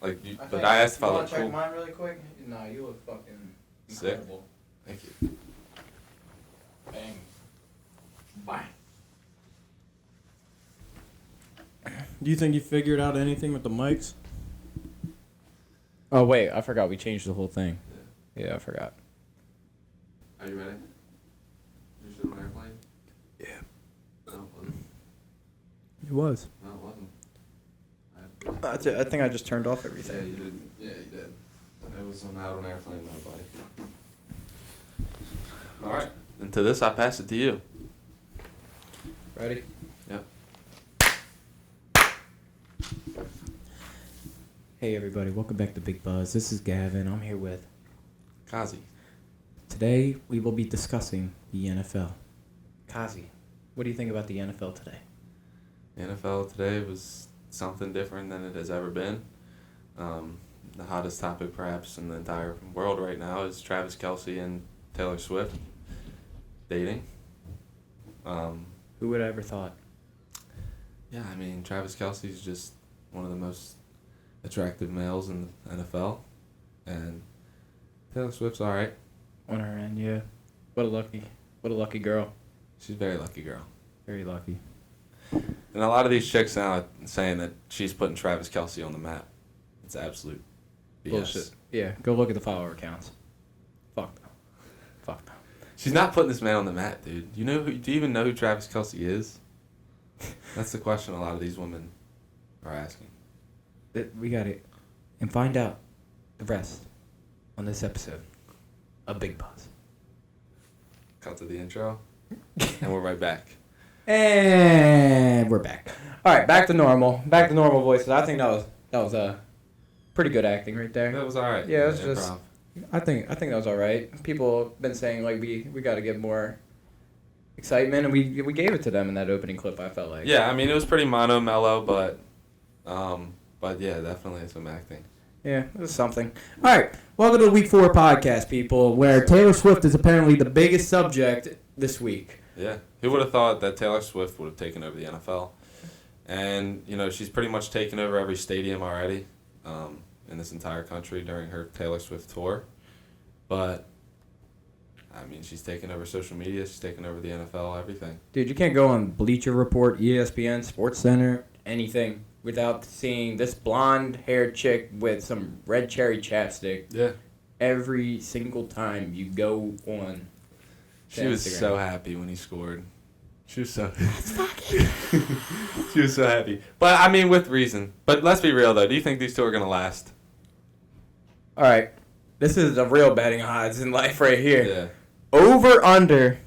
But I asked if I looked check cool. mine really quick? No, you look fucking Sick. incredible. Thank you. Bang. Bang. Do you think you figured out anything with the mics? Oh, wait. I forgot. We changed the whole thing. Yeah, I forgot. Are you ready? You should on airplane? Yeah. No, it wasn't. It was. No, it wasn't. I think I just turned off Yeah, everything. you did. Yeah, you did. It was out on airplane, my buddy. All right. And to this, I pass it to you. Ready? Yep. Hey, everybody. Welcome back to Big Buzz. This is Gavin. I'm here with... Kazi. Today, we will be discussing the NFL. Kazi, what do you think about the NFL today? The NFL today was something different than it has ever been. The hottest topic, perhaps, in the entire world right now is Travis Kelce and Taylor Swift dating. Who would have ever thought? Yeah, I mean, Travis Kelce's just one of the most attractive males in the NFL, and Taylor Swift's all right. On her end, yeah. What a lucky girl. She's a very lucky girl. Very lucky. And a lot of these chicks now are saying that she's putting Travis Kelce on the map. It's absolute BS. Bullshit. Yeah, go look at the follower counts. Fuck no. Fuck no. She's not putting this man on the map, dude. Do you even know who Travis Kelce is? That's the question a lot of these women are asking. We got it. And find out the rest on this episode of Big Buzz. Cut to the intro, and we're right back. And we're back. All right, back to normal. Back to normal voices. I think that was pretty good acting right there. That was all right. Yeah, it was Improv. just. I think that was all right. People have been saying like we got to get more excitement, and we gave it to them in that opening clip. I felt like. Yeah, I mean it was pretty mellow, but yeah, definitely some acting. Yeah, it was something. All right, welcome to the Week 4 podcast, people, where Taylor Swift is apparently the biggest subject this week. Yeah, who would have thought that Taylor Swift would have taken over the NFL? And she's pretty much taken over every stadium already in this entire country during her Taylor Swift tour. But I mean, she's taken over social media. She's taken over the NFL. Everything. Dude, you can't go on Bleacher Report, ESPN, SportsCenter, anything without seeing this blonde-haired chick with some red cherry chapstick. Yeah. Every single time you go on. She was Instagram. so happy when he scored. She was so. She was so happy, but I mean, with reason. But let's be real though. Do you think these two are gonna last? All right, this is the real betting odds in life right here. Yeah. Over under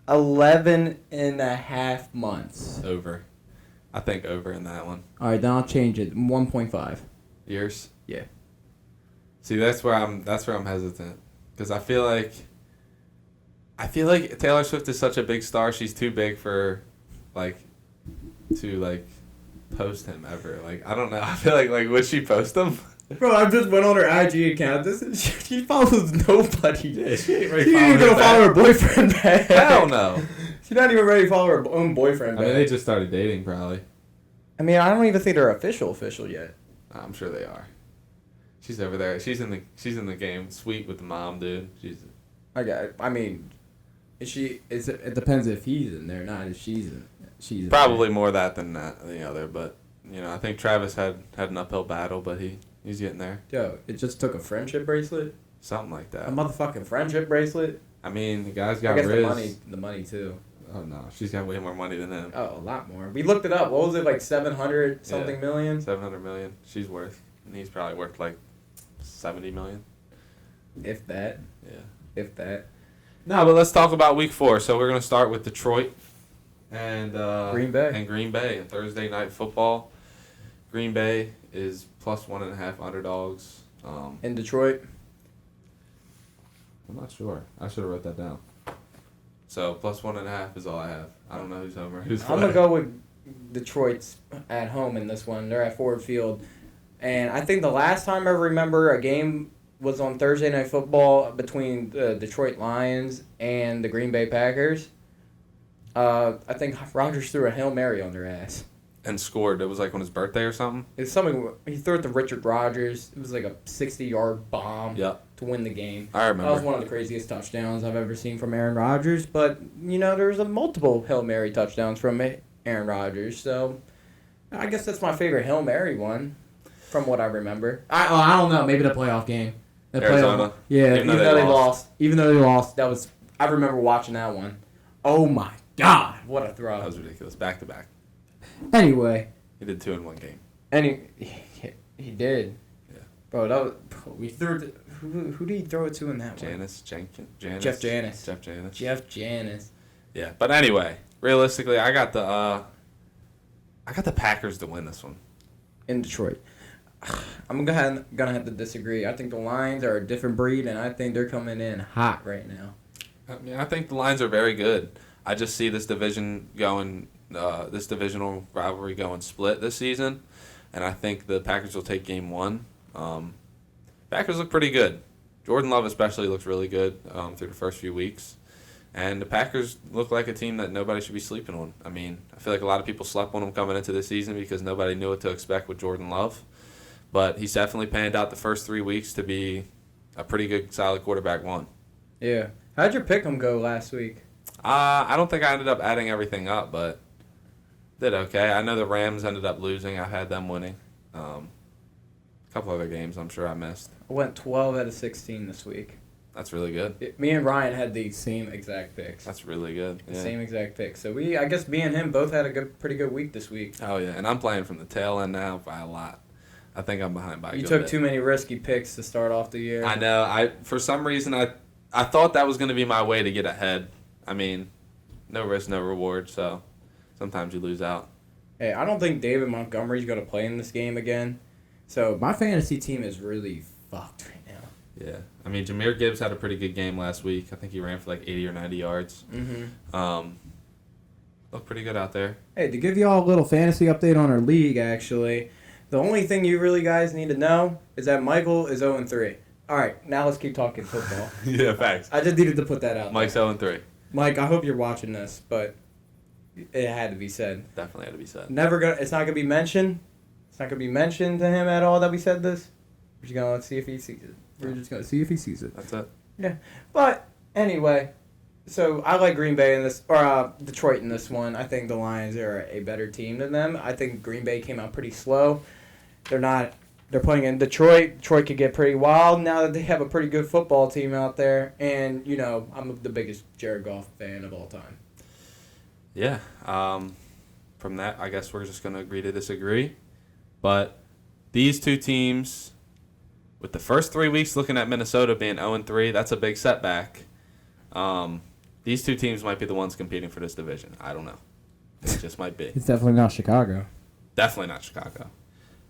11.5 months. Over. I think over in that one. All right, then I'll change it. 1.5. Years. Yeah. See, that's where I'm hesitant, because I feel like Taylor Swift is such a big star. She's too big for, to post him ever. Like, I don't know. I feel like would she post him? Bro, I just went on her IG account. She follows nobody. Yeah, she ain't She ain't even gonna follow her boyfriend back. Hell no. She's not even ready to follow her own boyfriend I back. mean, they just started dating probably. I don't even think they're official yet. I'm sure they are. She's over there. She's in the game. Sweet with the mom, dude. She's. It depends if he's in there, not if she's in Probably more that than the other, but I think Travis had an uphill battle, but he's getting there. Yo, it just took a friendship bracelet. Something like that. A motherfucking friendship bracelet. I mean, the guy's got I guess Riz. the money too. Oh no, she's got way more money than him. Oh, a lot more. We looked it up. What was it, like 700 something million? 700 million. She's worth, and he's probably worth like 70 million. If that. Yeah. If that. No, but let's talk about Week 4. So we're gonna start with Detroit and Green Bay. And Green Bay and Thursday Night Football. Green Bay is plus 1.5 underdogs. In Detroit. I'm not sure. I should have wrote that down. So plus 1.5 is all I have. I don't know who's home or who's. I'm gonna go with Detroit's at home in this one. They're at Ford Field, and I think the last time I remember a game was on Thursday Night Football between the Detroit Lions and the Green Bay Packers. I think Rodgers threw a Hail Mary on their ass. and scored. It was like on his birthday or something. It's something he threw it to Richard Rodgers. It was like a 60-yard bomb Yep. to win the game. I remember. That was one of the craziest touchdowns I've ever seen from Aaron Rodgers. But there's a multiple Hail Mary touchdowns from Aaron Rodgers. So I guess that's my favorite Hail Mary one, from what I remember. I don't know. Maybe the playoff game. The Arizona. Playoff, yeah, Even though they lost. Even though they lost, I remember watching that one. Oh my God, what a throw! That was ridiculous. Back to back. Anyway, He did 2 in one game. he did. Yeah. Bro, we threw it. Who did he throw it to in that one? Jeff Janis. Jeff Janis. Yeah, but anyway, realistically, I got the Packers to win this one. In Detroit. I'm gonna have to disagree. I think the Lions are a different breed, and I think they're coming in hot right now. I think the Lions are very good. I just see this divisional rivalry going split this season, and I think the Packers will take game 1. Packers look pretty good. Jordan Love especially looks really good through the first few weeks. And the Packers look like a team that nobody should be sleeping on. I mean, I feel like a lot of people slept on them coming into the season because nobody knew what to expect with Jordan Love. But he's definitely panned out the first 3 weeks to be a pretty good, solid quarterback 1. Yeah. How'd your pick'em go last week? I don't think I ended up adding everything up, but did okay. I know the Rams ended up losing. I had them winning. A couple other games I'm sure I missed. I went 12 out of 16 this week. That's really good. Me and Ryan had the same exact picks. That's really good. The same exact picks. So I guess me and him both had a pretty good week this week. Oh yeah, and I'm playing from the tail end now by a lot. I think I'm behind by a You good took bit. too many risky picks to start off the year. I know. For some reason I thought that was going to be my way to get ahead. I mean, no risk, no reward. So sometimes you lose out. Hey, I don't think David Montgomery's going to play in this game again. So my fantasy team is really fucked right now. Yeah. I mean, Jahmyr Gibbs had a pretty good game last week. I think he ran for like 80 or 90 yards. Mm-hmm. Looked pretty good out there. Hey, to give you all a little fantasy update on our league, actually, the only thing you really guys need to know is that Michael is 0-3. All right, now let's keep talking football. Yeah, facts. I just needed to put that out. Mike's 0-3. Mike, I hope you're watching this, but it had to be said. Definitely had to be said. It's not gonna be mentioned. It's not gonna be mentioned to him at all that we said this. We're just gonna see if he sees it. We're just gonna see if he sees it. That's it. Yeah, but anyway, so I like Green Bay in this, or Detroit in this one. I think the Lions are a better team than them. I think Green Bay came out pretty slow. They're playing in Detroit. Detroit could get pretty wild now that they have a pretty good football team out there. And, I'm the biggest Jared Goff fan of all time. Yeah. From that, I guess we're just going to agree to disagree. But these two teams, with the first 3 weeks looking at Minnesota being 0-3, that's a big setback. These two teams might be the ones competing for this division. I don't know. It just might be. It's definitely not Chicago. Definitely not Chicago.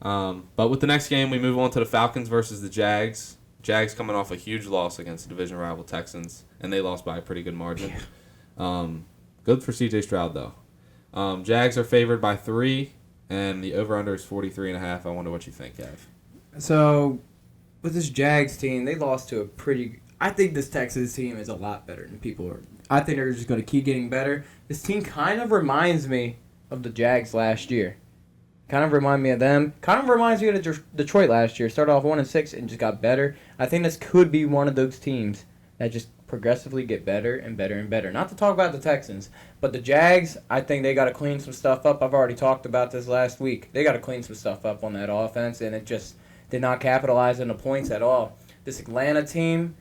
But with the next game, we move on to the Falcons versus the Jags. Jags coming off a huge loss against the division rival Texans, and they lost by a pretty good margin. Good for C.J. Stroud, though. Jags are favored by 3, and the over-under is 43.5. I wonder what you think, Kev. So, with this Jags team, they lost to a pretty... I think this Texas team is a lot better than people are. I think they're just going to keep getting better. This team kind of reminds me of the Jags last year. Kind of remind me of them. Kind of reminds me of Detroit last year. Started off 1-6 and just got better. I think this could be one of those teams that just progressively get better and better and better. Not to talk about the Texans, but the Jags, I think they got to clean some stuff up. I've already talked about this last week. They got to clean some stuff up on that offense, and it just did not capitalize on the points at all. This Atlanta team,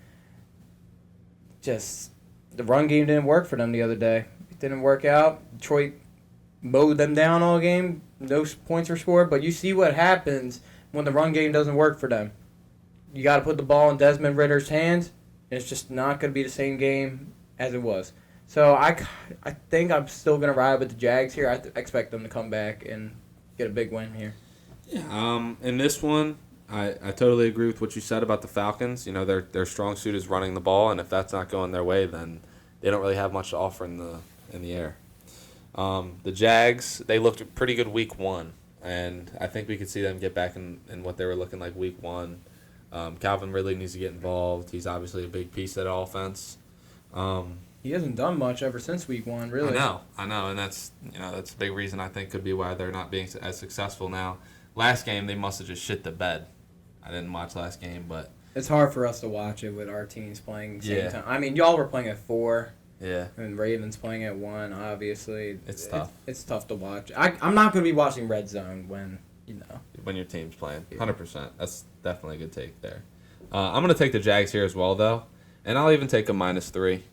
just the run game didn't work for them the other day. It didn't work out. Detroit mowed them down all game. No points were scored, but you see what happens when the run game doesn't work for them. You got to put the ball in Desmond Ritter's hands, and it's just not going to be the same game as it was. So I think I'm still going to ride with the Jags here. I expect them to come back and get a big win here. Yeah. In this one, I totally agree with what you said about the Falcons. You know, their strong suit is running the ball, and if that's not going their way, then they don't really have much to offer in the air. The Jags, they looked pretty good week 1, and I think we could see them get back in what they were looking like week 1. Calvin Ridley needs to get involved. He's obviously a big piece of that offense. He hasn't done much ever since week 1, really. I know, and that's a big reason I think could be why they're not being as successful now. Last game they must have just shit the bed. I didn't watch last game, but it's hard for us to watch it with our teams playing the same time. I mean, y'all were playing at 4. Yeah. And Ravens playing at 1, obviously. It's tough. It's tough to watch. I'm not going to be watching Red Zone when your team's playing. 100%. That's definitely a good take there. I'm going to take the Jags here as well, though, and I'll even take a -3.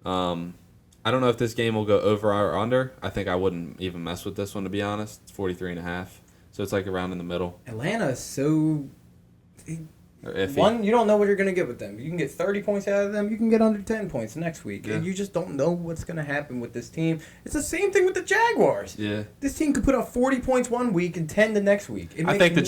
I don't know if this game will go over or under. I think I wouldn't even mess with this one, to be honest. It's 43.5, so it's like around in the middle. Atlanta is so... Or iffy. One, you don't know what you're going to get with them. You can get 30 points out of them. You can get under 10 points next week. Yeah. And you just don't know what's going to happen with this team. It's the same thing with the Jaguars. Yeah. This team could put up 40 points one week and 10 the next week. I think the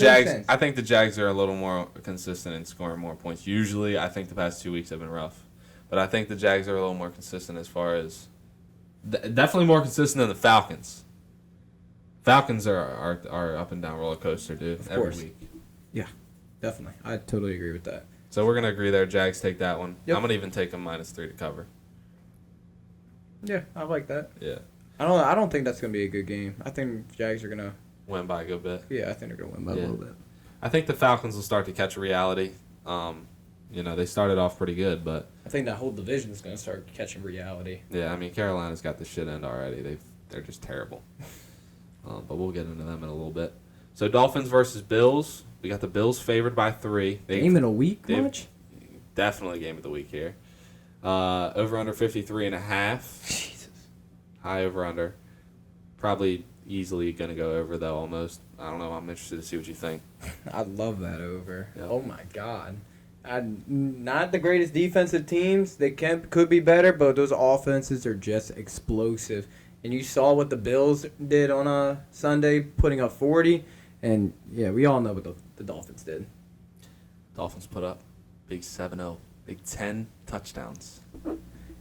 Jags are a little more consistent in scoring more points. Usually, I think the past 2 weeks have been rough. But I think the Jags are a little more consistent as far as... definitely more consistent than the Falcons. Falcons are up and down roller coaster, dude. Every week. Yeah, definitely. I totally agree with that. So we're going to agree there. Jags take that one. Yep. I'm going to even take a -3 to cover. Yeah, I like that. Yeah. I don't think that's going to be a good game. I think Jags are going to... Win by a good bit. Yeah, I think they're going to win by a little bit. I think the Falcons will start to catch a reality. They started off pretty good, but... I think that whole division is going to start catching reality. Yeah, I mean, Carolina's got the shit end already. They're just terrible. But we'll get into them in a little bit. So Dolphins versus Bills. We got the Bills favored by 3. Game in a week much? Definitely game of the week here. Over under 53.5. Jesus. High over under. Probably easily going to go over, though, almost. I don't know. I'm interested to see what you think. I love that over. Yep. Oh, my God. Not the greatest defensive teams. They could be better, but those offenses are just explosive. And you saw what the Bills did on a Sunday, putting up 40. And, yeah, we all know what the Dolphins did. Dolphins put up big 7-0. Big 10 touchdowns.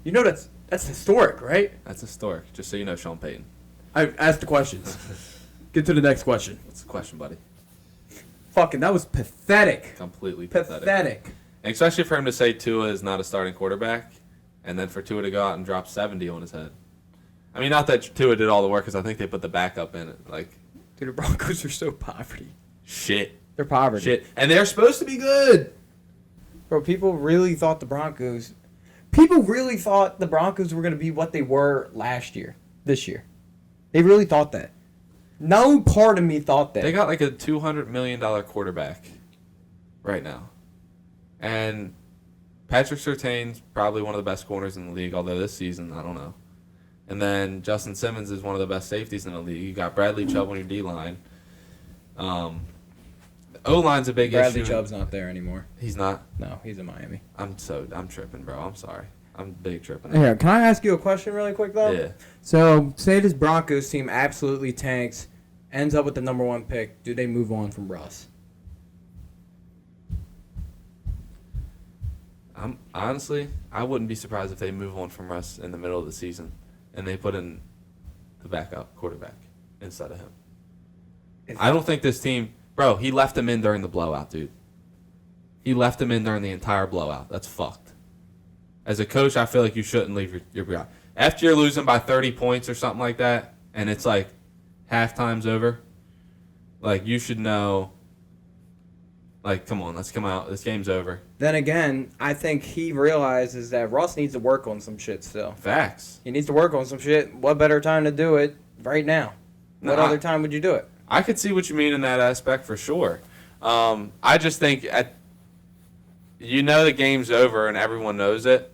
You know that's historic, right? That's historic. Just so you know, Sean Payton. I asked the questions. Get to the next question. What's the question, buddy? Fucking, that was pathetic. Completely Pathetic. And especially for him to say Tua is not a starting quarterback, and then for Tua to go out and drop 70 on his head. I mean, not that Tua did all the work, because I think they put the backup in it. Like, dude, the Broncos are so poverty. Shit. They're poverty. Shit. And they're supposed to be good. Bro, people really thought the Broncos were going to be what they were this year. They really thought that. No part of me thought that. They got like a $200 million quarterback right now. And Patrick Surtain's probably one of the best corners in the league, although this season, I don't know. And then Justin Simmons is one of the best safeties in the league. You got Bradley Chubb on your D-line. O-line's a big issue. Bradley Chubb's not there anymore. He's not? No, he's in Miami. I'm tripping, bro. I'm sorry. I'm big tripping. Here, can I ask you a question really quick, though? Yeah. So, say this Broncos team absolutely tanks, ends up with the number 1 pick. Do they move on from Russ? Honestly, I wouldn't be surprised if they move on from Russ in the middle of the season and they put in the backup quarterback instead of him. I don't think this team... Bro, he left him in during the blowout, dude. He left him in during the entire blowout. That's fucked. As a coach, I feel like you shouldn't leave your guy. After you're losing by 30 points or something like that, and it's like halftime's over, like, you should know, like, come on, let's come out. This game's over. Then again, I think he realizes that Russ needs to work on some shit still. Facts. He needs to work on some shit. What better time to do it right now? What other time would you do it? I could see what you mean in that aspect for sure. I just think the game's over and everyone knows it.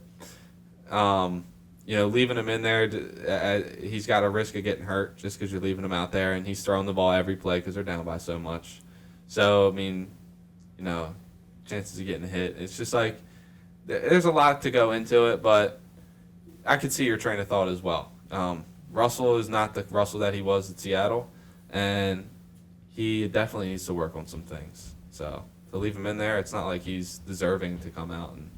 Leaving him in there, he's got a risk of getting hurt just because you're leaving him out there, and he's throwing the ball every play because they're down by so much. So, I mean, chances of getting hit. It's just like there's a lot to go into it, but I could see your train of thought as well. Russell is not the Russell that he was at Seattle, and he definitely needs to work on some things. So to leave him in there, it's not like he's deserving to come out and,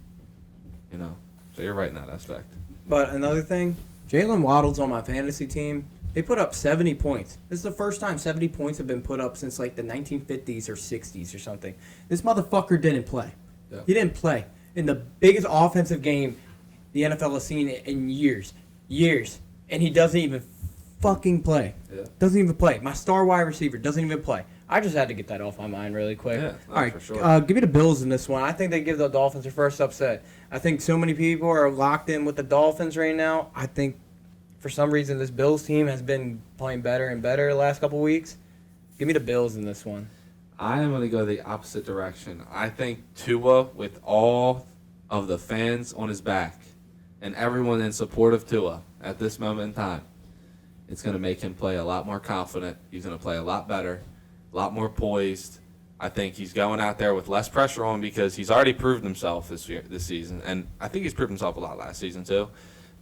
So you're right in that aspect. But another thing, Jalen Waddle's on my fantasy team. They put up 70 points. This is the first time 70 points have been put up since like the 1950s or 60s or something. This motherfucker didn't play. Yeah. He didn't play. In the biggest offensive game, the NFL has seen it in years, and he doesn't even fucking play. Yeah. Doesn't even play. My star wide receiver doesn't even play. I just had to get that off my mind really quick. Yeah, all right, for sure. give me the Bills in this one. I think they give the Dolphins their first upset. I think so many people are locked in with the Dolphins right now. I think for some reason this Bills team has been playing better and better the last couple weeks. Give me the Bills in this one. I am going to go the opposite direction. I think Tua, with all of the fans on his back and everyone in support of Tua at this moment in time, it's going to make him play a lot more confident. He's going to play a lot better, a lot more poised. I think he's going out there with less pressure on because he's already proved himself this season, and I think he's proved himself a lot last season too.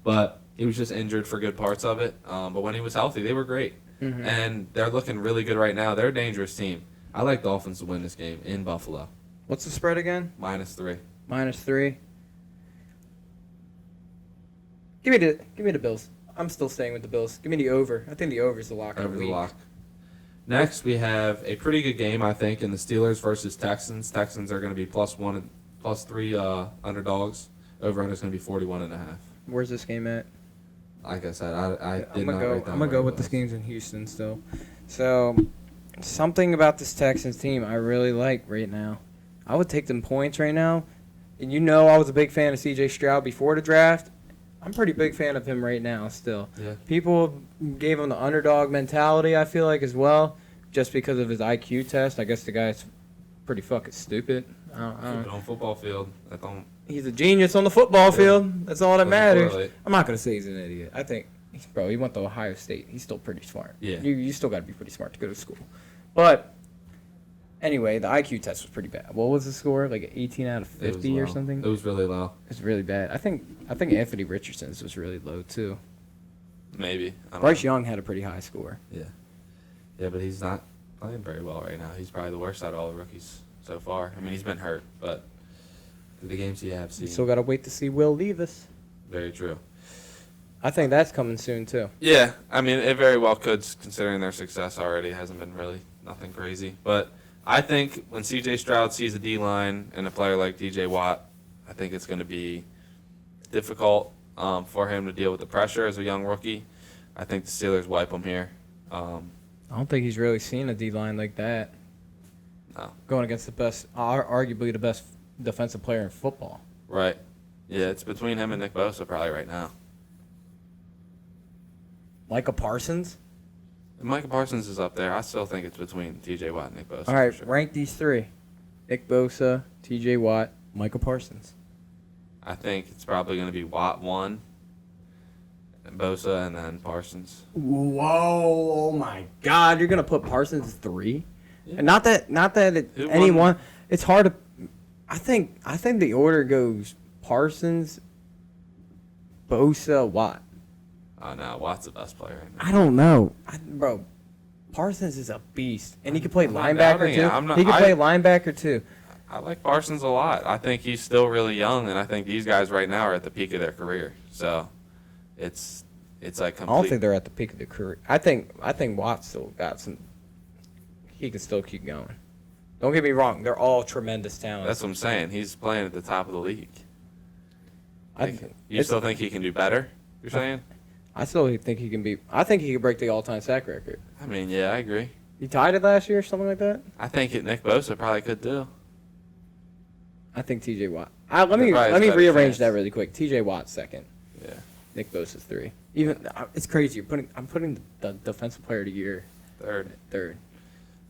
But he was just injured for good parts of it. But when he was healthy, they were great, and they're looking really good right now. They're a dangerous team. I like Dolphins to win this game in Buffalo. What's the spread again? -3. -3. Give me the Bills. I'm still staying with the Bills. Give me the over. I think the over is the lock. Over the lock. Next, we have a pretty good game, I think, in the Steelers versus Texans. Texans are going to be +1 and +3 underdogs. Over-under is going to be 41.5. Where's this game at? Like I said, I did I'm not gonna write down I'm gonna where go it with this was. game's in Houston still. So something about this Texans team I really like right now. I would take them points right now. And I was a big fan of C.J. Stroud before the draft. I'm a pretty big fan of him right now still. Yeah. People gave him the underdog mentality, I feel like, as well, just because of his IQ test. I guess the guy's pretty fucking stupid. On football field, I don't. He's a genius on the football field. That's all that Doesn't matters. correlate. I'm not going to say he's an idiot. I think, bro, he went to Ohio State. He's still pretty smart. Yeah. You still got to be pretty smart to go to school. But anyway, the IQ test was pretty bad. What was the score? Like 18 out of It was 50 or low. something? It was really low. It's really bad. I think Anthony Richardson's was really low too. Maybe. I don't Bryce know. Young had a pretty high score. Yeah, but he's not playing very well right now. He's probably the worst out of all the rookies so far. I mean, he's been hurt, but the games you have seen. You still got to wait to see Will Levis. Very true. I think that's coming soon too. Yeah, I mean, it very well could, considering their success already. It hasn't been really nothing crazy. But I think when C.J. Stroud sees a D-line and a player like D.J. Watt, I think it's going to be difficult for him to deal with the pressure as a young rookie. I think the Steelers wipe him here. I don't think he's really seen a D-line like that. No. Going against the best, arguably the best defensive player in football. Right. Yeah, it's between him and Nick Bosa probably right now. Micah Parsons? Micah Parsons is up there. I still think it's between T.J. Watt and Nick Bosa. All right, for sure. rank these three. Nick Bosa, T.J. Watt, Micah Parsons. I think it's probably going to be Watt 1, and Bosa, and then Parsons. Whoa! Oh my God! You're gonna put Parsons 3, Yeah. and not that Who anyone. won? It's hard to. I think the order goes Parsons, Bosa, Watt. Oh, no, Watt's the best player right now. I don't know, bro. Parsons is a beast, and he can play I'm not linebacker doubting it. too. I'm not- He can play linebacker too. I like Parsons a lot. I think he's still really young, and I think these guys right now are at the peak of their career. So it's like complete. I don't think they're at the peak of their career. I think Watt still got some. He can still keep going. Don't get me wrong; they're all tremendous talents. That's what I'm saying. He's playing at the top of the league. I You still think he can do better? You're saying? still think he can be. I think he could break the all-time sack record. I mean, yeah, I agree. He tied it last year or something like that. I think Nick Bosa probably could too. I think T.J. Watt. Let me Probably has better rearrange chance. that really quick. T.J. Watt second. Yeah. Nick Bosa's 3. Even it's crazy. I'm putting the defensive player of the year Third. third.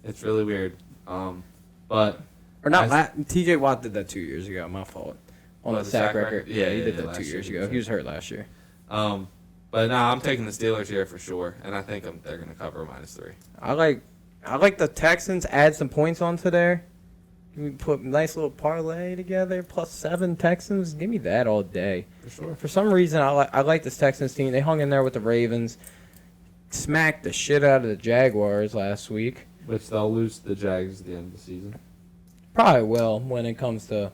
It's really weird. But Or not. T.J. Watt did that 2 years ago. My fault. On What, the the sack sack record. record? Yeah, he Yeah, did yeah, that last 2 year years he ago. was He was hurt last year. but no, I'm taking the Steelers here for sure, and I think they're going to cover -3. I like the Texans. Add some points onto there. We put a nice little parlay together. +7 Texans. Give me that all day. For sure. For some reason, I like this Texans team. They hung in there with the Ravens. Smacked the shit out of the Jaguars last week. Which they'll lose to the Jags at the end of the season. Probably will when it comes to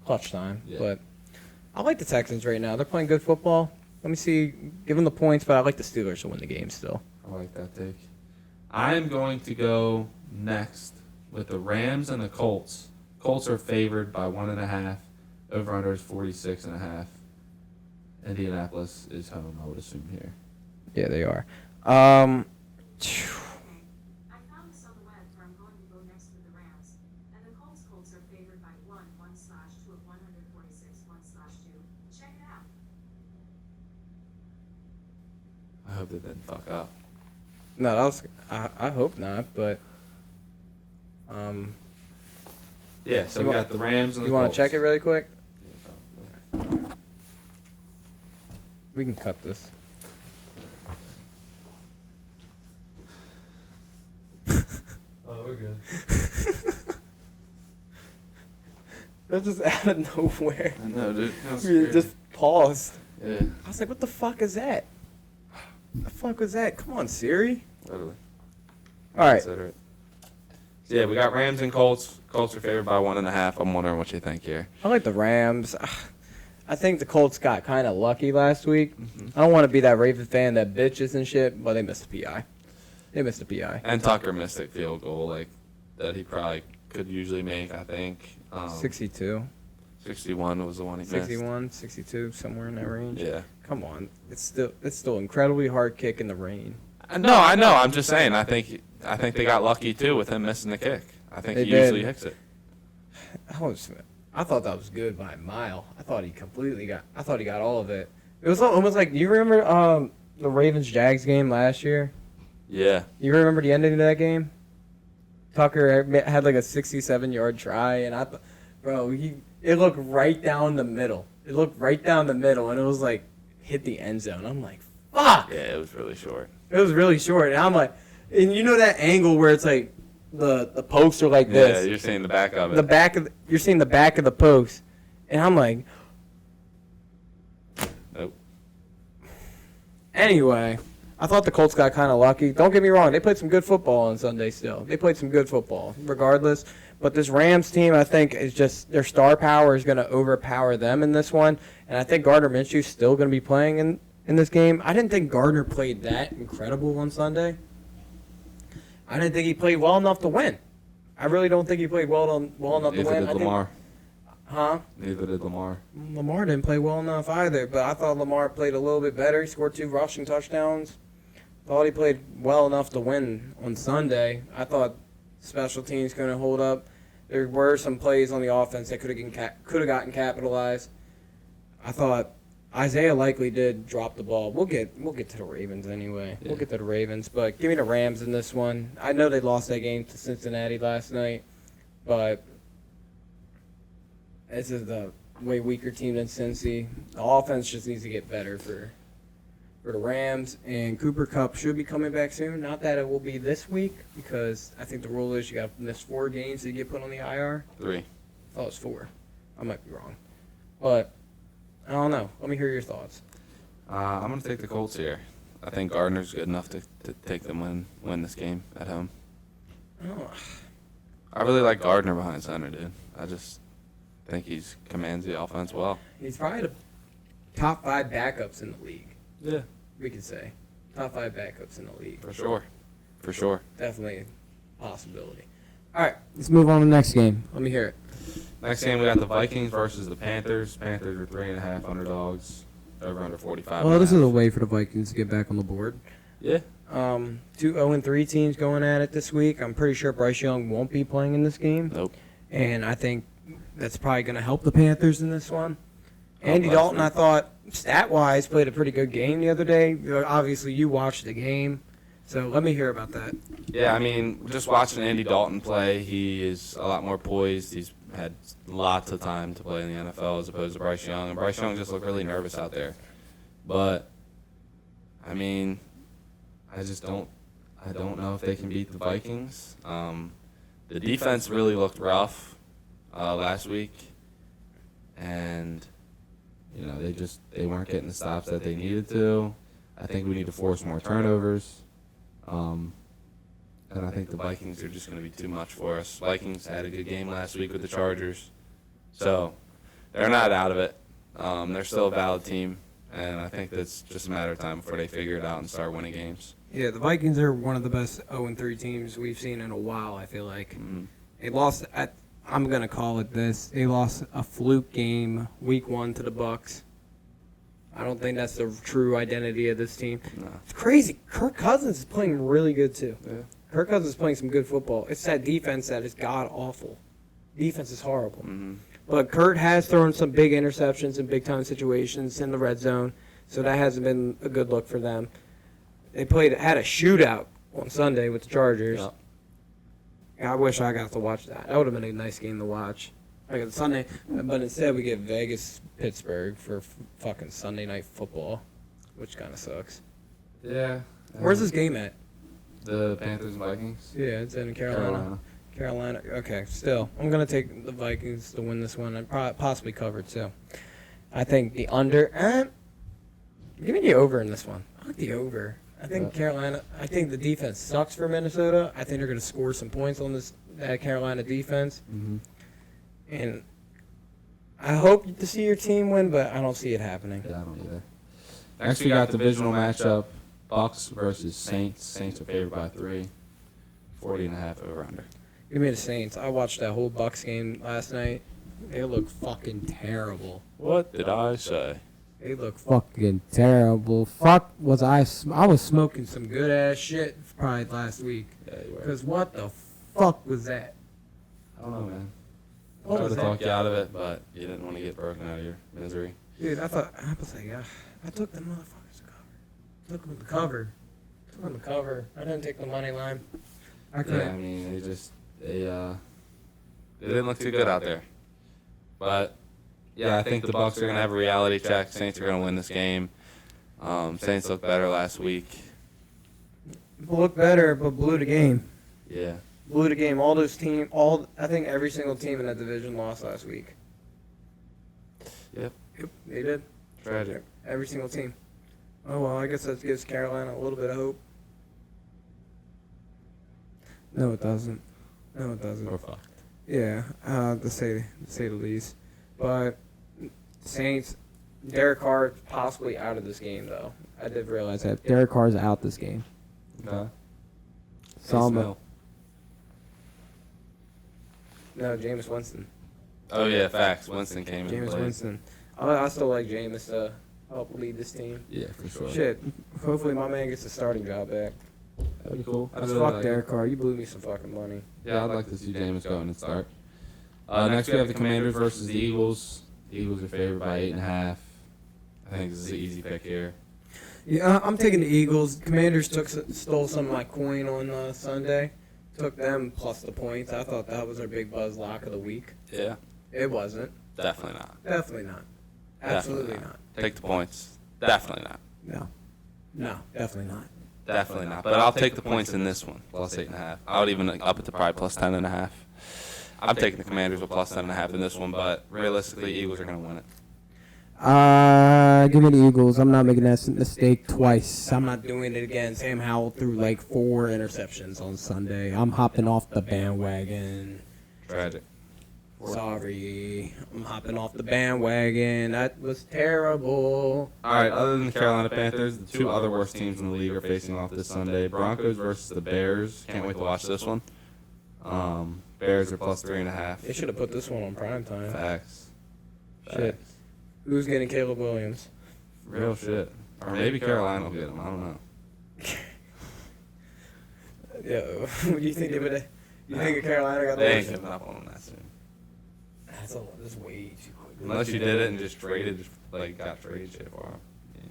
clutch time. Yeah. But I like the Texans right now. They're playing good football. Let me see. Give them the points, but I like the Steelers to win the game still. I like that take. I am going to go next with the Rams and the Colts. Colts are favored by 1.5. Over-under is 46.5. Indianapolis is home, I would assume here. Yeah, they are. I found this on the web where I'm going to go next with the Rams. And the Colts are favored by 1/2 of 146, 1/2. Check it out. I hope they didn't fuck up. No, that was. I hope not, but. Yeah, so we got the Rams and the You want Colts. to check it really quick? We can cut this. Oh, we're good. That's just out of nowhere. I know, dude. That was We crazy. just paused. Yeah, I was like, what the fuck is that? The fuck was that? Come on, Siri. literally. All right. Consider it. So yeah, we got Rams and Colts. Colts are favored by 1.5. I'm wondering what you think here. I like the Rams. I think the Colts got kind of lucky last week. I don't want to be that Raven fan that bitches and shit, but they missed a PI. They missed a PI. And Tucker missed a field goal, like, that he probably could usually make, I think. 62, 61 was the one he 61, 62, somewhere in that range. missed. Yeah. Come on. It's still incredibly hard kick in the rain. No, I know. I'm just saying. I think they got lucky too with him missing the kick. I think They he did. usually hits it. I thought that was good by a mile. I thought he got all of it. It was almost like, you remember the Ravens-Jags game last year? Yeah. You remember the ending of that game? Tucker had like a 67-yard try, and I thought, bro, it looked right down the middle. It looked right down the middle, and it was like hit the end zone. I'm like, fuck. Yeah, it was really short. It was really short, and I'm like, and you know that angle where it's like the posts are like this. Yeah, you're seeing the back of it. You're seeing the back of the post, and I'm like, Nope. anyway. I thought the Colts got kind of lucky. Don't get me wrong. They played some good football on Sunday still. They played some good football regardless. But this Rams team, I think, is just their star power is going to overpower them in this one. And I think Gardner Minshew's still going to be playing in this game. I didn't think Gardner played that incredible on Sunday. I didn't think he played well enough to win. I really don't think he played well enough to Neither win. did Lamar. Huh? Neither did Lamar. Lamar didn't play well enough either, but I thought Lamar played a little bit better. He scored 2 rushing touchdowns. Thought he played well enough to win on Sunday. I thought special teams going to hold up. There were some plays on the offense that could have gotten capitalized. I thought Isaiah likely did drop the ball. We'll get to the Ravens anyway. Yeah. We'll get to the Ravens, but give me the Rams in this one. I know they lost that game to Cincinnati last night, but this is the way weaker team than Cincy. The offense just needs to get better for the Rams, and Cooper Kupp should be coming back soon. Not that it will be this week, because I think the rule is you got to miss 4 games to get put on the IR. 3. I thought it was 4. I might be wrong. But, I don't know. Let me hear your thoughts. I'm going to take the Colts here. I think Gardner's good enough to take them win this game at home. Oh, I really like Gardner behind center, dude. I just think he commands the offense well. he's probably the top 5 backups in the league, Yeah. we could say. Top 5 backups in the league. For sure. For sure. Definitely a possibility. All right, let's move on to the next game. Let me hear it. Next game, we got the Vikings versus the Panthers. Panthers are 3.5 underdogs. Over under 45. Well, this is a way for the Vikings to get back on the board. Yeah. 2 0-3 teams going at it this week. I'm pretty sure Bryce Young won't be playing in this game. Nope. And I think that's probably going to help the Panthers in this one. Oh, Andy bless Dalton, them. I thought, stat-wise, played a pretty good game the other day. Obviously, you watched the game. So let me hear about that. Yeah, I mean, just watching Andy Dalton play, he is a lot more poised. He's had lots of time to play in the NFL as opposed to Bryce Young. And Bryce Young just looked really nervous out there. But, I mean, I don't know if they can beat the Vikings. The defense really looked rough last week. And, you know, they weren't getting the stops that they needed to. I think we need to force more turnovers. And I think the Vikings are just going to be too much for us. Vikings had a good game last week with the Chargers. So they're not out of it. They're still a valid team. And I think that's just a matter of time before they figure it out and start winning games. Yeah, the Vikings are one of the best 0-3 teams we've seen in a while, I feel like. Mm-hmm. They lost I'm going to call it this. They lost a fluke game week 1 to the Bucks. I don't think that's the true identity of this team. No. It's crazy. Kirk Cousins is playing really good, too. Yeah. Kirk Cousins is playing some good football. It's that defense that is god-awful. Defense is horrible. Mm-hmm. But Kurt has thrown some big interceptions in big-time situations in the red zone, so that hasn't been a good look for them. They had a shootout on Sunday with the Chargers. Yeah. I wish I got to watch that. That would have been a nice game to watch. Like Sunday, but instead we get Vegas-Pittsburgh for fucking Sunday night football, which kind of sucks. Yeah. Where's this game at? The Panthers and Vikings? Yeah, it's in Carolina. Carolina. Okay, still. I'm going to take the Vikings to win this one and possibly cover too. I think the under. Give me the over in this one. I like the over. I think Carolina. I think the defense sucks for Minnesota. I think they're going to score some points on that Carolina defense. Mm-hmm. And I hope to see your team win, but I don't see it happening. Yeah, I don't either. Next, we got divisional matchup. Bucks versus Saints. Saints are favored by 3. 40.5 over under. Give me the Saints. I watched that whole Bucks game last night. They look fucking terrible. What did I say? They look fucking terrible. I was smoking some good ass shit probably last week. Yeah, you were. Because what the fuck was that? I don't know, man. What Tried was to talk that? you out of it, but you didn't want to get broken out of your misery. Dude, I was like, I took the motherfuckers to cover. Took them to cover. Took them to cover. I didn't take the money line. I Yeah, couldn't. I mean, they didn't look too good out there. But yeah, I think the Bucks are gonna have a reality check. Saints are gonna win this game. Saints looked better last week. Looked better, but blew the game. Yeah. Blew the game. I think every single team in that division lost last week. Yep. Yep, they did. Tragic. Every single team. Oh, well, I guess that gives Carolina a little bit of hope. No, it doesn't. No, it doesn't. We're fucked. Yeah, to say the least. But Saints, Derek Carr possibly out of this game, though. I did realize that. Derek Carr's out this game. Okay. No, Jameis Winston. Oh yeah, facts. Winston came in. Jameis Winston. I still like Jameis to help lead this team. Yeah, for sure. Shit. Hopefully my man gets the starting job back. That'd be cool. Fuck Derek Carr. You blew me some fucking money. Yeah, I'd like to see Jameis go in and start. Next we have the Commanders versus the Eagles. The Eagles are favored by 8.5. I think this is an easy pick here. Yeah, I'm taking the Eagles. Commanders stole some of my coin on Sunday. Took them plus the points. I thought that was our big buzz lock of the week. Yeah. It wasn't. Definitely not. Definitely not. Absolutely Definitely not. Take the points. Definitely not. No, definitely not. Definitely not. But I'll take the points in this one. Plus 8.5. I would even up it to probably plus 10.5. I'm taking the Commanders with plus 10.5 in this one, but realistically, Eagles are going to win it. Give me the Eagles. I'm not making that mistake twice. I'm not doing it again. Sam Howell threw like 4 interceptions on Sunday. I'm hopping off the bandwagon. Tragic. Sorry. I'm hopping off the bandwagon. That was terrible. All right, other than the Carolina Panthers, the 2 other worst teams in the league are facing off this Sunday. Broncos versus the Bears. Can't wait to watch this one. Bears are plus 3.5. They should have put this one on primetime. Facts. Shit. Who's getting Caleb Williams? Real shit. Or maybe Carolina will get him. I don't know. Yeah. What do you think they would? You think Carolina got They ain't Williams? giving up on him that soon. That's way too quick. Unless you did it and just traded, like got trade shit for him. Yeah.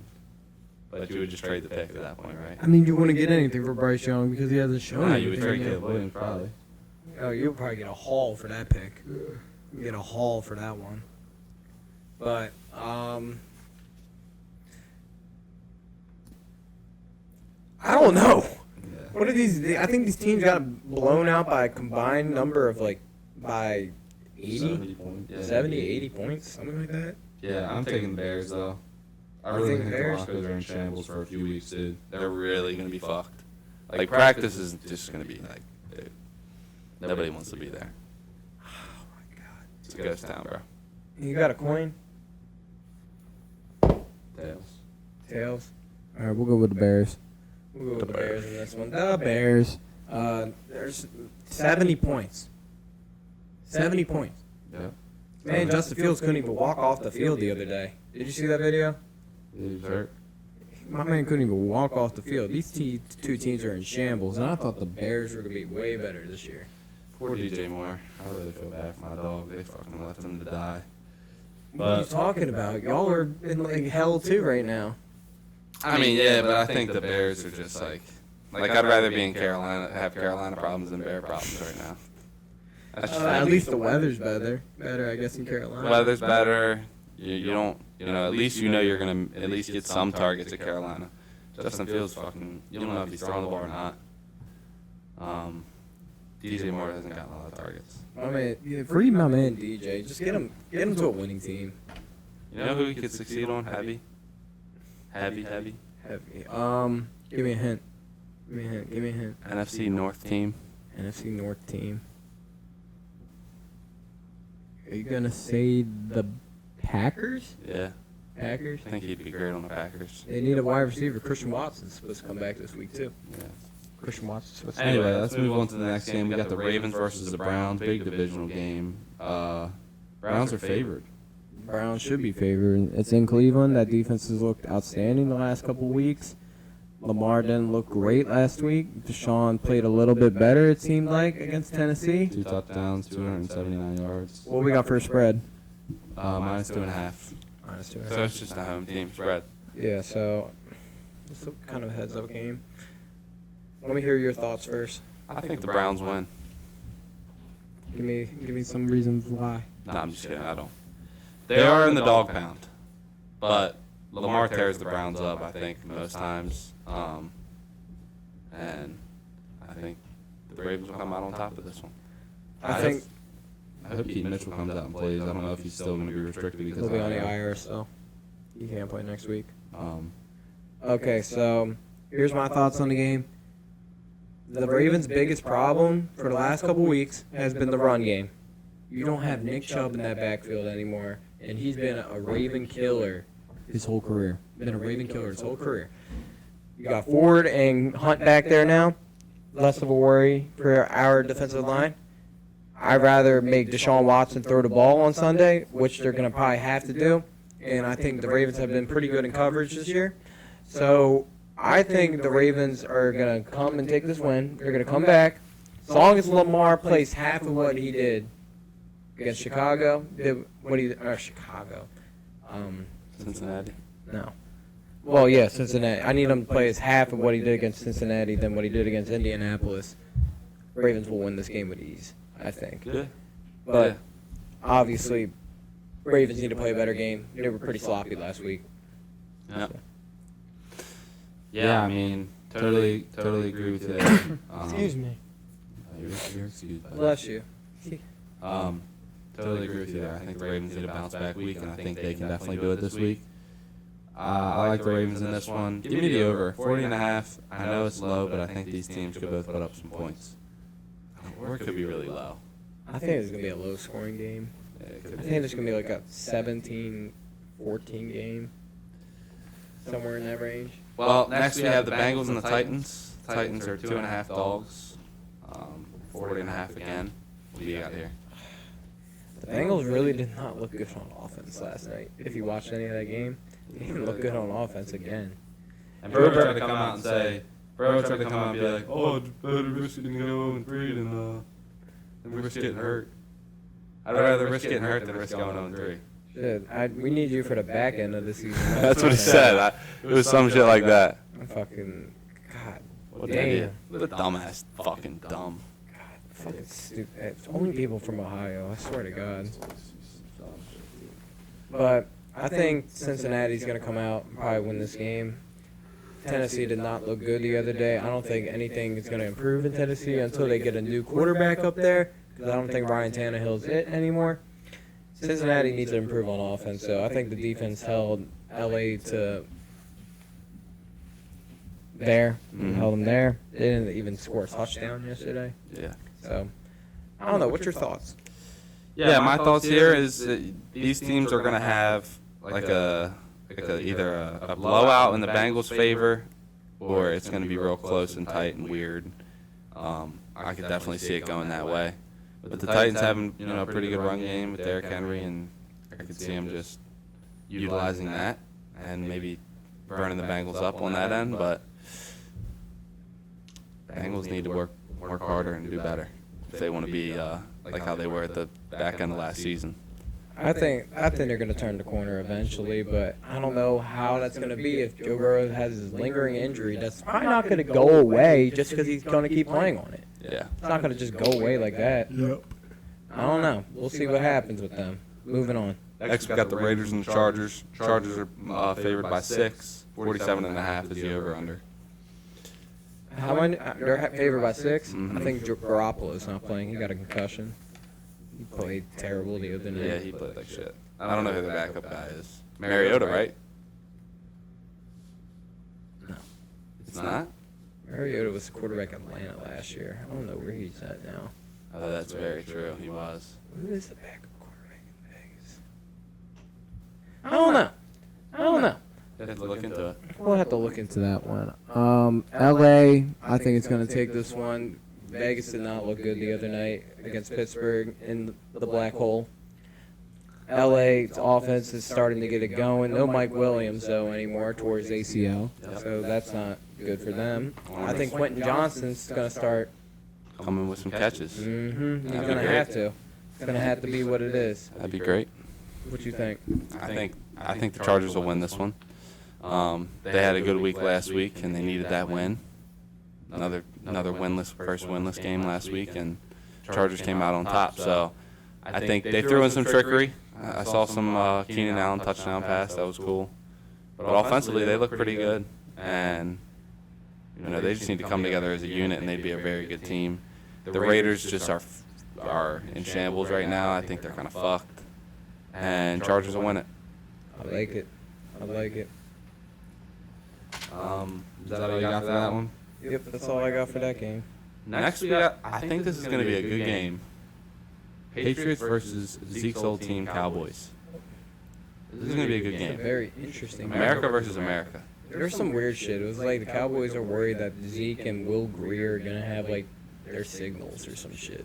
But you would just trade the pick at that point, right? I mean, you wouldn't get anything for Bryce Young because he hasn't shown Nah, anything you would trade yet. Caleb Williams probably. Oh, you'll probably get a haul for that pick. You get a haul for that one. But I don't know. Yeah. What are these? I think these teams got blown out by a combined number of by 80, 70 points. Yeah, 70, 80 points, something like that. Yeah, I'm taking the Bears though. I You really think think the Bears? Broncos are in shambles for a few weeks, dude. They're really gonna be fucked. Like practice is just gonna be like, dude, nobody wants to be there. Oh my god. It's a ghost town, bro. You got a coin? Tails. Tails. All right, we'll go with the Bears. We'll go with the Bears in this one. The Bears. There's 70 points. 70 points. Yeah. Man, Justin Fields couldn't even walk off the field the other day. Did you see that video? He was hurt. My man couldn't even walk off the field. These two teams are in shambles, and I thought the Bears were going to be way better this year. Poor DJ Moore. I really feel bad for my dog. They fucking left him to die. What are you talking about? Y'all are in like hell too right now. I mean, yeah, but I think the Bears are just like I'd rather be in Carolina, have Carolina problems than Bear problems right now. That's just At least the weather's better, I guess, in Carolina. weather's better. You don't, at least you're gonna at least get some targets at Carolina. Justin Fields fucking, you don't know if he's throwing the ball or not. DJ Moore hasn't gotten a lot of targets. I mean, free my man DJ. Just get him to a winning team. You know who he could succeed on? Heavy. Heavy. Give me a hint. NFC North team. NFC North team. Are you gonna say the Packers? Yeah, Packers. I think he'd be great on the Packers. They need a wide receiver. Christian Watson's supposed to come back this week too. Yeah. Christian Watson's supposed to. Anyway, let's move on to the next game. We got the Ravens versus the Browns. Big divisional game. Browns are favored. Browns should be favored. It's in Cleveland. That defense has looked outstanding the last couple of weeks. Lamar didn't look great last week. Deshaun played a little bit better, it seemed like, against Tennessee. 2 touchdowns, 279 yards. What we got for a spread? -2.5. -2.5. So it's just a home team spread. Yeah, so it's kind of a heads-up game. Let me hear your thoughts first. I think the Browns win. Give me some reasons why. No, I'm just kidding. I don't. They are in the dog pound, but Lamar tears the Browns up, I think, most times. And I think the Ravens will come out on top of this one. I hope Keaton Mitchell comes out and plays. I don't know if he's still going to be restricted because he'll be on the of IR still. He can't play next week. Um, Okay, so here's my thoughts on the game. The Ravens' biggest problem for the last couple weeks has been the run game. You don't have Nick Chubb in that backfield anymore, and he's been a Raven killer his whole career. Been a Raven killer his whole career. You got Ford and Hunt back there now. Less of a worry for our defensive line. I'd rather make Deshaun Watson throw the ball on Sunday, which they're going to probably have to do. And I think the Ravens have been pretty good in coverage this year. So I think the Ravens are going to come and take this win. They're going to come back. As long as Lamar plays half of what he did against Chicago. Chicago. Cincinnati. No. Well, yeah, Cincinnati. I need him to play as half of what he did against Cincinnati than what he did against Indianapolis. Ravens will win this game with ease, I think. Yeah. But obviously, Ravens need to play a better game. They were pretty sloppy last week. Yeah. Yeah, I mean, totally agree with you there. Excuse me. You're excused. buddy. Bless you. Totally agree with you there. I think the Ravens need a bounce back week, and I think they can definitely do it this week. I like the Ravens in this one. Give me the over. 40.5. I know it's low, but I think these teams could both put up some points. Or it could be really low. I think it's going to be a low-scoring game. Yeah, it I could be. think it's going to be like a 17-14 game. Somewhere in that range. Well, next we have the Bengals and the Titans. Titans are 2.5 dogs. 40.5 again. What do you got here? The Bengals really did not look good on offense last night. If you watched any of that game, they didn't look good on offense again. And Burrow tried to come out and say, and be like, oh, it's better risking to go 0-3 than risk getting hurt. I'd rather risk getting hurt than risk going 0-3. Shit, we need you for the back end of the season. That's what he said. It was some shit like that. I'm fucking, God, What an damn. idiot. What a dumbass. Fucking dumb. Fucking stupid. It's only people from Ohio, I swear to God. But I think Cincinnati's going to come out and probably win this game. Tennessee did not look good the other day. I don't think anything is going to improve in Tennessee until they get a new quarterback up there, because I don't think Ryan Tannehill's it anymore. Cincinnati needs to improve on offense, so I think the defense held L.A. to there, held them there. They didn't even score a touchdown yesterday. Yeah. So, I don't know. What's your thoughts? Yeah, my thoughts here is that these teams are going to have either a blowout in the Bengals' favor, or it's going to be real close and tight and weird. I could definitely see it going that way. But the Titans having a pretty good run game with Derrick Henry, and I could see them just utilizing that. and maybe burning the Bengals up on that end, but Bengals need to work harder and do better if they want to be like how they were at the back end of last season. I think they're going to turn the corner eventually, but I don't know how that's going to be if Joe Burrow has his lingering injury. That's probably not going to go away just because he's going to keep playing on it. Yeah. It's not going to just go away like that. Yep. I don't know. We'll see what happens with them. Moving on. Next, we got the Raiders and the Chargers. Chargers are favored by 6. 47.5 is the over/under. How many? They're favored by 6. Mhm. I think Garoppolo's not playing. He got a concussion. He played terrible the other night. Yeah, he played like shit. I don't know who the backup guy is. Mariota, right? No. It's not? Mariota was the quarterback at Atlanta last year. I don't know where he's at now. Oh, that's very true. He was. Who is the backup quarterback in Vegas? I don't know. You have to look into it. We'll have to look into that one. LA, I think it's going to take this one. Vegas did not look good the other night against Pittsburgh in the black hole. LA's offense is starting to get it going. No Mike Williams, though, anymore towards ACL. So that's not good for them. I think Quentin Johnston's going to start. Coming with some catches. He's That'd going be to great. have to. It's going to have to be what it is. That'd be great. What you think? I think the Chargers will win this one. They had a good week last week, and they needed that win. Another first winless game last week, and Chargers came out on top. So I think they threw in some trickery. I saw some Keenan Allen touchdown pass. That was cool. But offensively, they look pretty good, and they just need to come together as a unit, and they'd be a very good team. The Raiders just are in shambles right now. I think they're kind of fucked, and Chargers will win it. I like it. Is that all you got for that one? Yep, that's all I got for that game. Next, we got. I think this is going to be a good game. Patriots versus Zeke's old team, Cowboys. This is going to be a good It's a game. very interesting. America versus America. There's some weird shit. It was like the Cowboys are worried that Zeke and Will Greer are gonna have like their signals or some shit.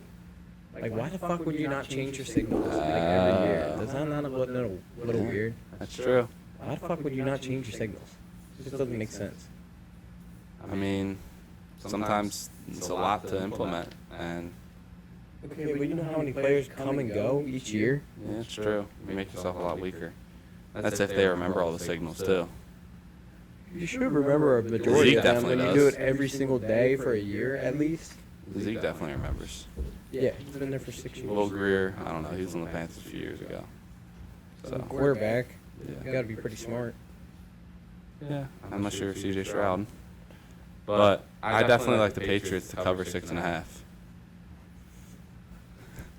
Like, why the fuck would you not change your signals like every year? Does that not look a little weird? That's true. Why the fuck would you not change your signals? It just doesn't make sense. I mean, sometimes it's a lot to implement, and Okay, but you know how many players come and go each year? yeah, it's true. You make yourself a lot weaker. That's if they remember all the signals too. You should remember a majority Zeke of them definitely when you do does. it every single day for a year at least. Zeke definitely remembers. Yeah, he's been there for 6 years. Will Greer, I don't know. He was on the Panthers a few years ago. So Quarterback, you yeah. gotta be pretty smart. Yeah, I'm not sure if CJ Stroud, but I definitely like the Patriots to cover 6.5.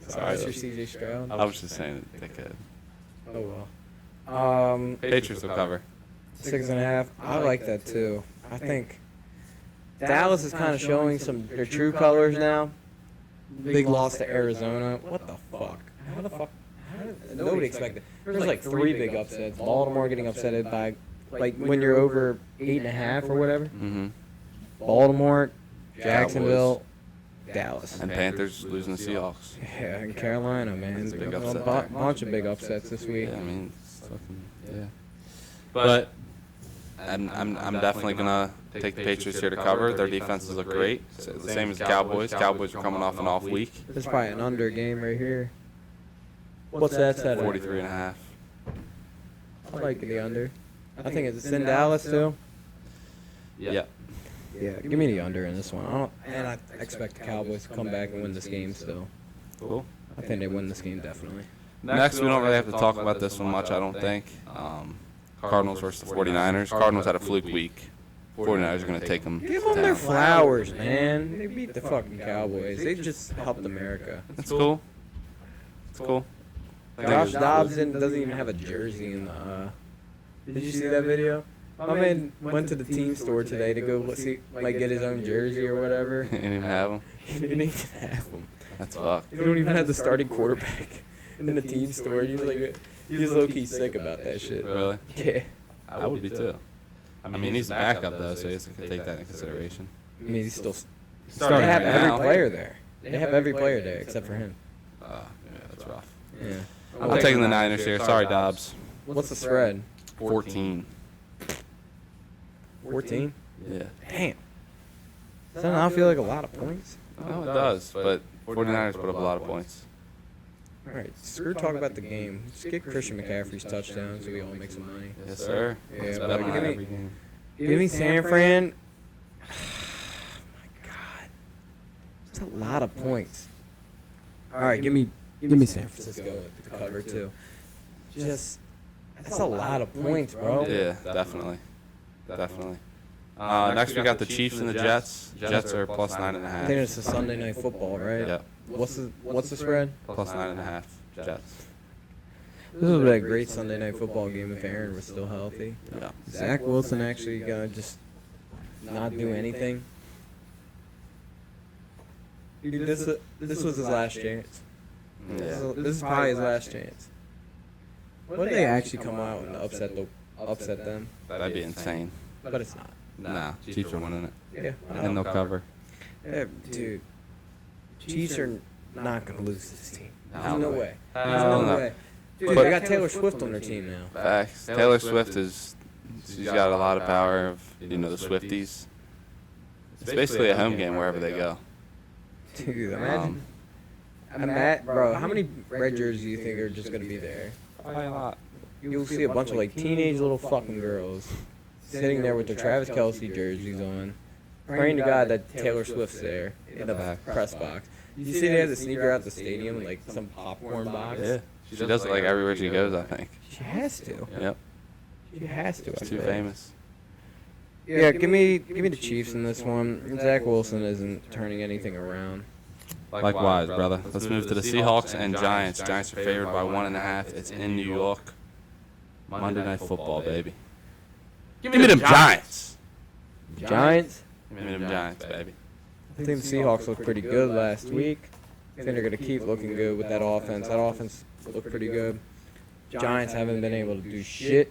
Sorry, Mr. CJ Stroud. I was just saying that they could. Oh well. Patriots will cover. 6.5. I like that too. I think Dallas is kind of showing their true colors now. Big loss to Arizona. What the fuck? How the fuck? Nobody expected. There's like 3 big upsets. Baltimore getting upsetted by, like, when you're over 8.5 or whatever. Mm-hmm. Baltimore, Jacksonville, Dallas. And Panthers losing the Seahawks. Yeah, and Carolina, man. That's a big A upset. bunch of big upsets this week. Yeah, I mean, it's fucking, yeah. But I'm definitely gonna take the Patriots here to cover. Their defenses look great. So the same as the Cowboys. Cowboys are coming off an off week. This is probably an under game right here. What's that set at? 43.5. I like the under. I think it's in Dallas too. Yeah. Yeah, give me the under in this one. I expect the Cowboys to come back and win this game still. Cool. I think they win this game definitely. Next, we don't really have to talk about this one much, I don't think. Cardinals versus the 49ers. Cardinals had a fluke week. 49ers are going to take them Give them their flowers, man. They beat the fucking Cowboys. They just helped America. That's cool. It's cool. Josh Dobbs doesn't even have a jersey in the. Did you see that video? My man went to the team store today to go see, like, get his own jersey or whatever. Didn't even have them. He didn't even have them. That's fucked. They don't even have the starting quarterback in the team store. He's low key sick about that shit. Really? Yeah. I would be too. I mean, he's a backup though, so you have to take that into consideration. I mean, he's still. They Starting have every now. player there. They have every player there except for him. Yeah, that's rough. Yeah. I'm taking the Niners here. Sorry, Dobbs. What's the spread? 14. 14? Yeah. Damn. Does that not feel like a lot of points? No, it does, but 49ers put up a lot of points. All right, screw talk about the game. Just get Christian McCaffrey's touchdown so we all make some money. Yes, sir. Yeah, Let's but bet on give that me- every game. Give me San Fran. My God. That's a lot of points. All right, give me San Francisco with the cover, too. Just, that's a lot of points, bro. Yeah, definitely. Definitely. Next, we got the Chiefs and the Jets. Jets are plus I think 9.5. it's a Sunday night football, right? Yep. What's the spread? Plus 9.5. Jets. This would be a great Sunday night football game if Aaron was still healthy. Yeah. Zach Wilson actually gonna just not do anything. Dude, this was his last chance. Yeah. This is probably his last chance. What if they actually come out and upset them? That'd be insane. But it's not. Nah, Chiefs are winning it. Yeah. And they'll cover. Yeah, dude. Chiefs are not gonna lose this team. Hell There's no no. way. Hell There's no no. way. Dude, But- they got Taylor Swift on their team now. Facts. Taylor Swift she's got a lot of power of, the Swifties. It's basically a home game wherever they go. Dude, imagine. Bro, how many red jerseys do you think are just gonna be there? Probably a lot. You'll see a bunch of like teenage little fucking girls sitting there with their Travis Kelce jerseys on, praying to God that Taylor Swift's there in the press box. You see they have the sneaker out the stadium, like some popcorn box. Yeah. She does it like everywhere she goes, I think. She has to. Yep. She has to. I She's too feel. famous. Yeah, give me the Chiefs in this one. Zach Wilson isn't turning anything around. Likewise, brother. Let's move to the Seahawks and Giants. Giants are favored by 1.5. It's in New York. Monday Night Football, baby. Give me them Giants. Giants. Give me them Giants, baby. I think the Seahawks looked pretty good last week. I think they're going to keep looking good with that offense. That offense looked pretty good. Giants haven't been able to do shit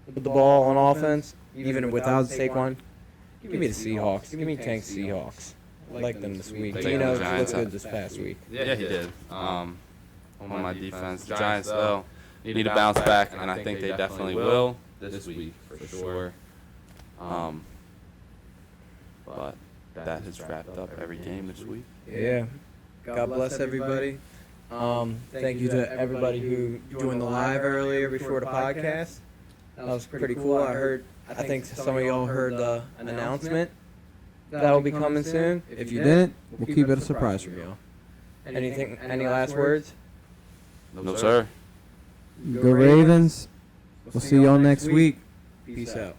with the ball on offense, even without Saquon. Give me the Seahawks. Give me Tank Seahawks. I like them this week. Taking You know, the Giants looked out. good this past week. Yeah, he did. On my defense. The Giants, though, need to bounce back, and I think they definitely will this week for sure. But that has wrapped up every game this week. Yeah. God bless everybody. Thank you to everybody who joined the live earlier before the podcast. That was pretty cool. I think some of y'all heard the announcement that will be coming soon. If you didn't, we'll keep it a surprise for y'all. Any last words? No, sir. Go Ravens. We'll see y'all next week. Peace out.